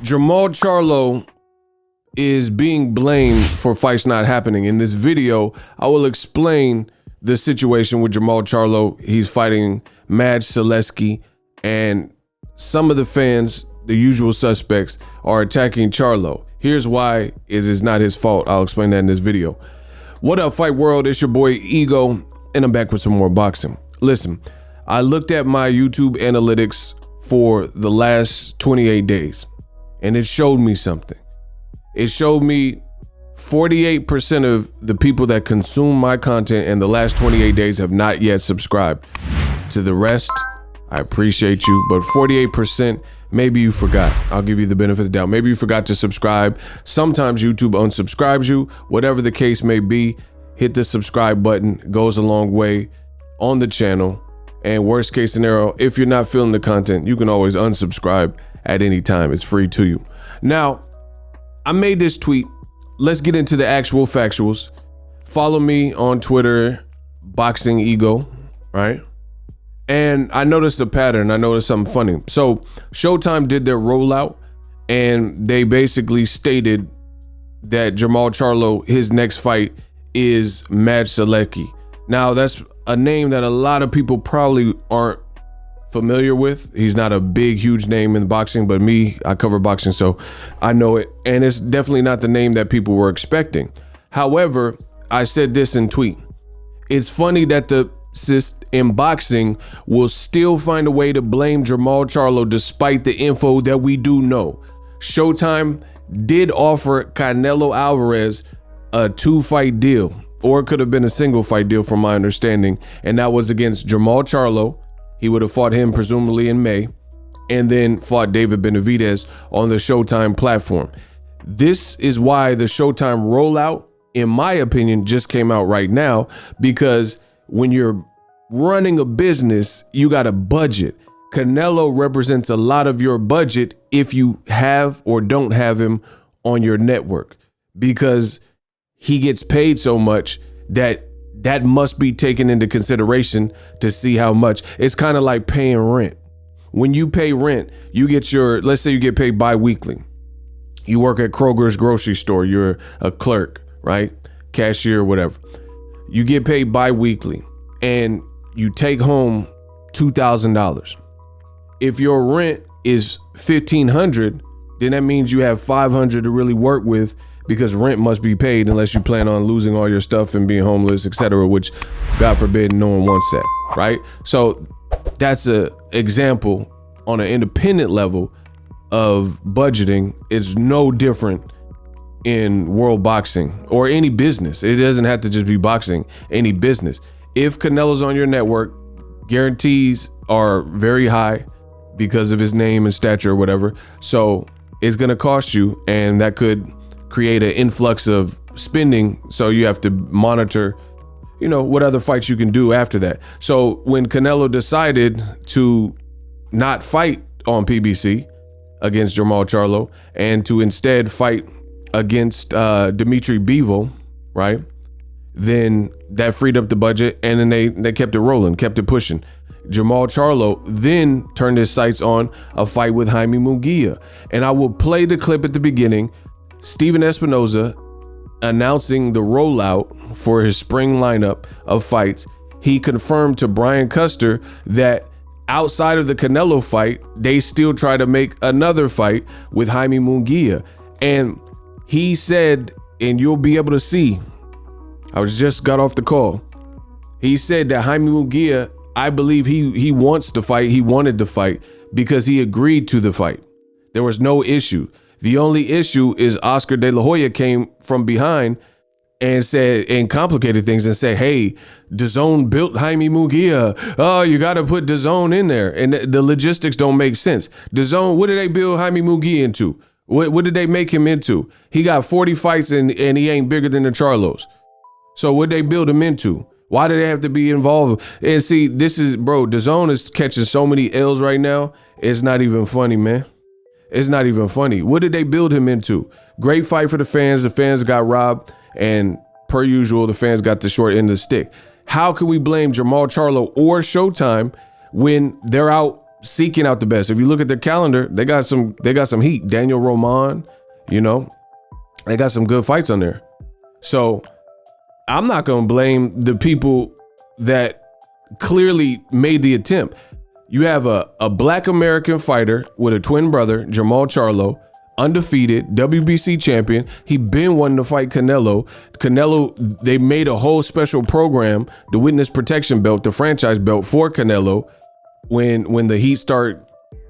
Jermall Charlo is being blamed for fights not happening. In this video, I will explain the situation with Jermall Charlo. He's fighting SULECKI, and some of the fans, the usual suspects, are attacking Charlo. Here's why it is not his fault. I'll explain that in this video. What up, Fight World? It's your boy Ego, and I'm back with some more boxing. Listen, I looked at my YouTube analytics for the last 28 days, and it showed me something. It showed me 48% of the people that consume my content in the last 28 days have not yet subscribed. To the rest, I appreciate you, but 48%, maybe you forgot. I'll give you the benefit of the doubt. Maybe you forgot to subscribe. Sometimes YouTube unsubscribes you. Whatever the case may be, hit the subscribe button. It goes a long way on the channel. And worst case scenario, if you're not feeling the content, you can always unsubscribe at any time. It's free to you. Now, I made this tweet. Let's get into the actual factuals. Follow me on Twitter, Boxing Ego, right? And I noticed a pattern. I noticed something funny. So Showtime did their rollout, and they basically stated that Jermall Charlo, his next fight is SULECKI. Now, that's a name that a lot of people probably aren't familiar with. He's not a big, huge name in boxing, but me, I cover boxing, so I know it. And it's definitely not the name that people were expecting. However, I said this in tweet. It's funny that the cyst in boxing will still find a way to blame Jermall Charlo despite the info that we do know. Showtime did offer Canelo ALVAREZ a 2-fight deal, or it could have been a single fight deal from my understanding, and that was against Jermall Charlo. He would have fought him presumably in May, and then fought David Benavidez on the Showtime platform. This is why the Showtime rollout, in my opinion, just came out right now, because when you're running a business, you got a budget. Canelo represents a lot of your budget if you have or don't have him on your network, because he gets paid so much that must be taken into consideration to see how much. It's kind of like paying rent. When you pay rent, you get your, let's say you get paid bi-weekly. You work at Kroger's grocery store. You're a clerk, right? Cashier, whatever. You get paid bi-weekly and you take home $2,000. If your rent is $1,500, then that means you have $500 to really work with, because rent must be paid unless you plan on losing all your stuff and being homeless, etc., which God forbid no one wants that, right? So that's an example on an independent level of budgeting. Is no different in world boxing or any business. It doesn't have to just be boxing, any business. If Canelo's on your network, guarantees are very high because of his name and stature or whatever. So it's gonna cost you, and that could create an influx of spending, so you have to monitor, you know, what other fights you can do after that. So when Canelo decided to not fight on PBC against Jermall Charlo and to instead fight against Dimitri Bivol, right, then that freed up the budget, and then they kept it rolling, kept it pushing. Jermall Charlo then turned his sights on a fight with Jaime Munguia, and I will play the clip at the beginning. Steven Espinoza announcing the rollout for his spring lineup of fights. He confirmed to Brian Custer that outside of the Canelo fight, they still try to make another fight with Jaime Munguia. And he said, and you'll be able to see, I just got off the call. He said that Jaime Munguia, I believe he wants to fight. He wanted to fight because he agreed to the fight. There was no issue. The only issue is Oscar De La Hoya came from behind and said, and complicated things, and said, hey, DAZN built Jaime Munguia. Oh, you got to put DAZN in there. And the logistics don't make sense. DAZN, what did they build Jaime Munguia into? What did they make him into? He got 40 fights and he ain't bigger than the Charlos. So what they build him into? Why do they have to be involved? And see, this is, bro, DAZN is catching so many L's right now. It's not even funny, man. It's not even funny. What did they build him into? Great fight for the fans. The fans got robbed, and per usual, the fans got the short end of the stick. How can we blame Jermall Charlo or Showtime when they're out seeking out the best. If you look at their calendar, they got some heat. Daniel Roman, you know, they got some good fights on there. So I'm not gonna blame the people that clearly made the attempt. You have a black American fighter with a twin brother, Jermall Charlo, undefeated, WBC champion. He been wanting to fight Canelo. They made a whole special program, the witness protection belt, the franchise belt for Canelo, when the heat started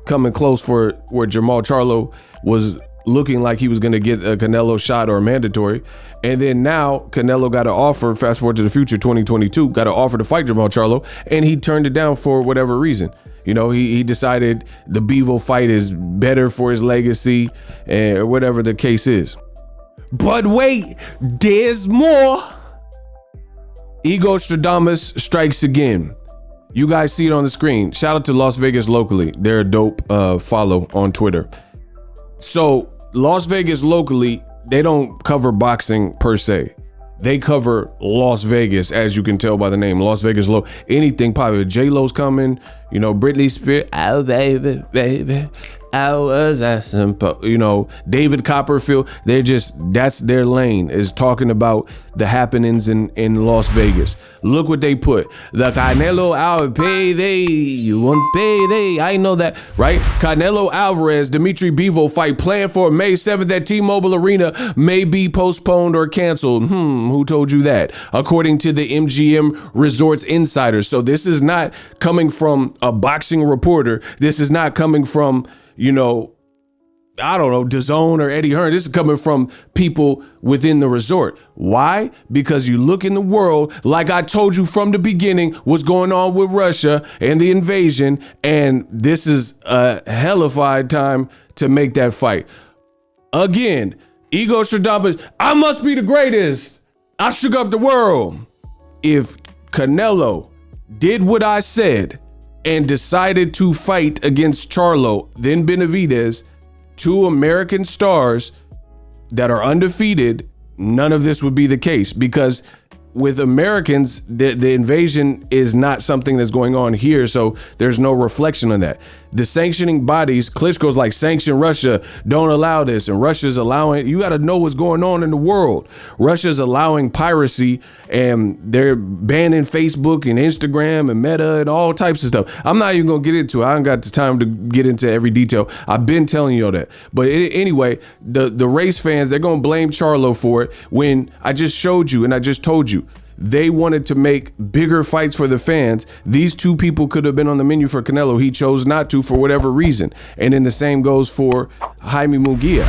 coming close for where Jermall Charlo was looking like he was going to get a Canelo shot or a mandatory. And then now Canelo got an offer, fast forward to the future, 2022, got an offer to fight Jermall Charlo, and he turned it down for whatever reason. You know, he decided the Bevo fight is better for his legacy, or whatever the case is. But wait, there's more. Ego Stradamus strikes again. You guys see it on the screen. Shout out to Las Vegas Locally. They're a dope follow on Twitter. So Las Vegas Locally, they don't cover boxing per se. They cover Las Vegas, as you can tell by the name, Las Vegas Low. Anything popular. J-Lo's coming, you know, Britney Spears, oh baby, baby, I was asking, you know, David Copperfield. That's their lane, is talking about the happenings in Las Vegas. Look what they put. The Canelo payday, you want payday. I know that, right? Canelo Alvarez, Dimitri Bivol fight planned for May 7th at T-Mobile Arena may be postponed or canceled. Who told you that? According to the MGM Resorts Insider. So this is not coming from a boxing reporter. This is not coming from, you know, I don't know, DAZN or Eddie Hearn. This is coming from people within the resort. Why? Because you look in the world, like I told you from the beginning, what's going on with Russia and the invasion, and this is a hellified time to make that fight. Again, Ego Stradamus, I must be the greatest. I shook up the world. If Canelo did what I said and decided to fight against Charlo, then Benavidez, two American stars that are undefeated, none of this would be the case, because with Americans, the invasion is not something that's going on here, so there's no reflection on that. The sanctioning bodies, Klitschko's like, sanction Russia, don't allow this, and Russia's allowing, you gotta know what's going on in the world. Russia's allowing piracy, and they're banning Facebook and Instagram and Meta and all types of stuff. I'm not even gonna get into it. I haven't got the time to get into every detail. I've been telling you all that. But anyway, the race fans, they're gonna blame Charlo for it when I just showed you and I just told you. They wanted to make bigger fights for the fans. These two people could have been on the menu for Canelo. He chose not to for whatever reason. And then the same goes for Jaime Munguia.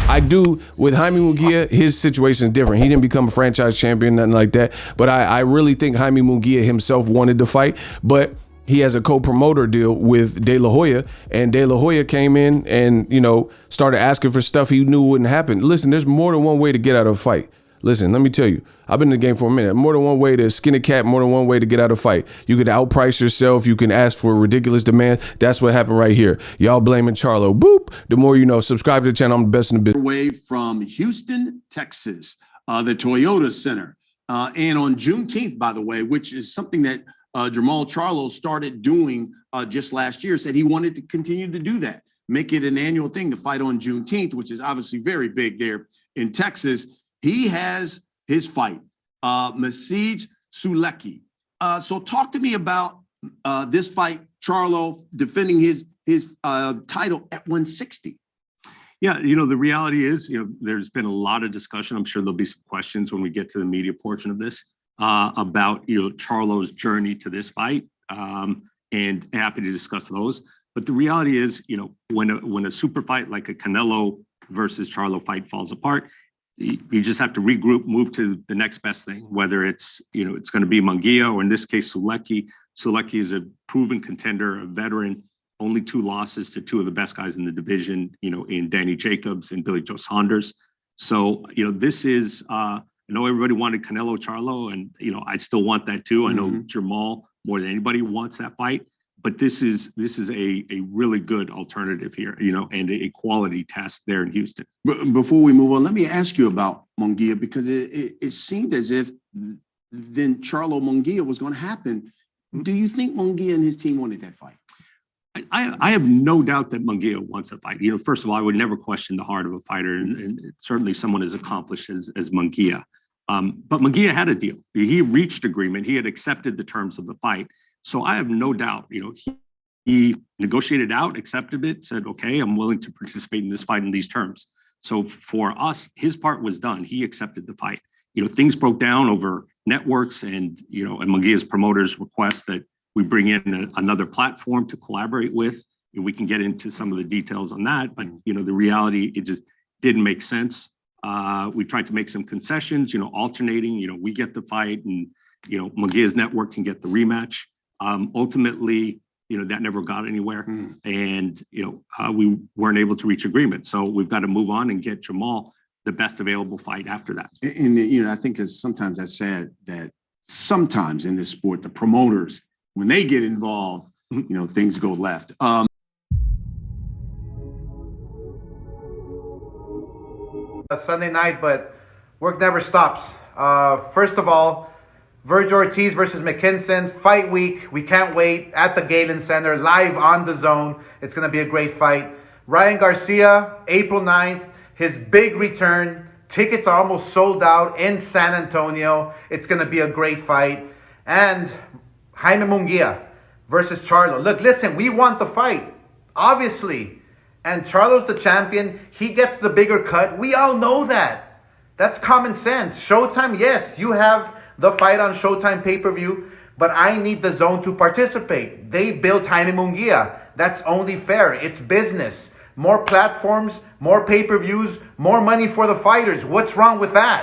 With Jaime Munguia, his situation is different. He didn't become a franchise champion, nothing like that. But I really think Jaime Munguia himself wanted to fight, but he has a co-promoter deal with De La Hoya, and De La Hoya came in and, you know, started asking for stuff he knew wouldn't happen. Listen, there's more than one way to get out of a fight. Listen, let me tell you, I've been in the game for a minute. More than one way to skin a cat, more than one way to get out of a fight. You can outprice yourself. You can ask for ridiculous demand. That's what happened right here. Y'all blaming Charlo. Boop. The more you know. Subscribe to the channel. I'm the best in the business. Away from Houston, Texas, the Toyota Center. And on Juneteenth, by the way, which is something that Jermall Charlo started doing just last year, said he wanted to continue to do that. Make it an annual thing to fight on Juneteenth, which is obviously very big there in Texas. He has his fight, Masij Sulecki. So talk to me about this fight, Charlo defending his title at 160. Yeah, you know, the reality is, you know, there's been a lot of discussion. I'm sure there'll be some questions when we get to the media portion of this about, you know, Charlo's journey to this fight, and happy to discuss those. But the reality is, you know, when a super fight like a Canelo versus Charlo fight falls apart, you just have to regroup, move to the next best thing, whether it's, you know, it's going to be Munguia or in this case, Sulecki. Sulecki is a proven contender, a veteran, only 2 losses to 2 of the best guys in the division, you know, in Danny Jacobs and Billy Joe Saunders. So, you know, this is, I know everybody wanted Canelo Charlo, and, you know, I still want that too. I know Jermall more than anybody wants that fight. But this is a really good alternative here, you know, and a quality test there in Houston. But before we move on, let me ask you about Munguia, because it seemed as if then Charlo Munguia was going to happen. Do you think Munguia and his team wanted that fight? I have no doubt that Munguia wants a fight. First of all, I would never question the heart of a fighter, and certainly someone as accomplished as Munguia. But Munguia had a deal. He reached agreement. He had accepted the terms of the fight. So I have no doubt, he negotiated out, accepted it, said, okay, I'm willing to participate in this fight in these terms. So for us, his part was done. He accepted the fight. Things broke down over networks and Munguia's promoters request that we bring in another platform to collaborate with. We can get into some of the details on that, but the reality, it just didn't make sense. We tried to make some concessions, alternating, we get the fight and, Munguia's network can get the rematch. Ultimately, that never got anywhere. And, we weren't able to reach agreement. So we've got to move on and get Jermall the best available fight after that. And, I think sometimes that's sad that sometimes in this sport, the promoters, when they get involved, things go left. A Sunday night, but work never stops. First of all, Vergil Ortiz versus McKinson, fight week. We can't wait at the Galen Center, live on the Zone. It's going to be a great fight. Ryan Garcia, April 9th, his big return. Tickets are almost sold out in San Antonio. It's going to be a great fight. And Jaime Munguia versus Charlo. Look, listen, we want the fight, obviously. And Charlo's the champion. He gets the bigger cut. We all know that. That's common sense. Showtime, yes, you have the fight on Showtime pay-per-view, but I need the Zone to participate. They built Jaime Munguia. That's only fair. It's business. More platforms, more pay-per-views, more money for the fighters. What's wrong with that?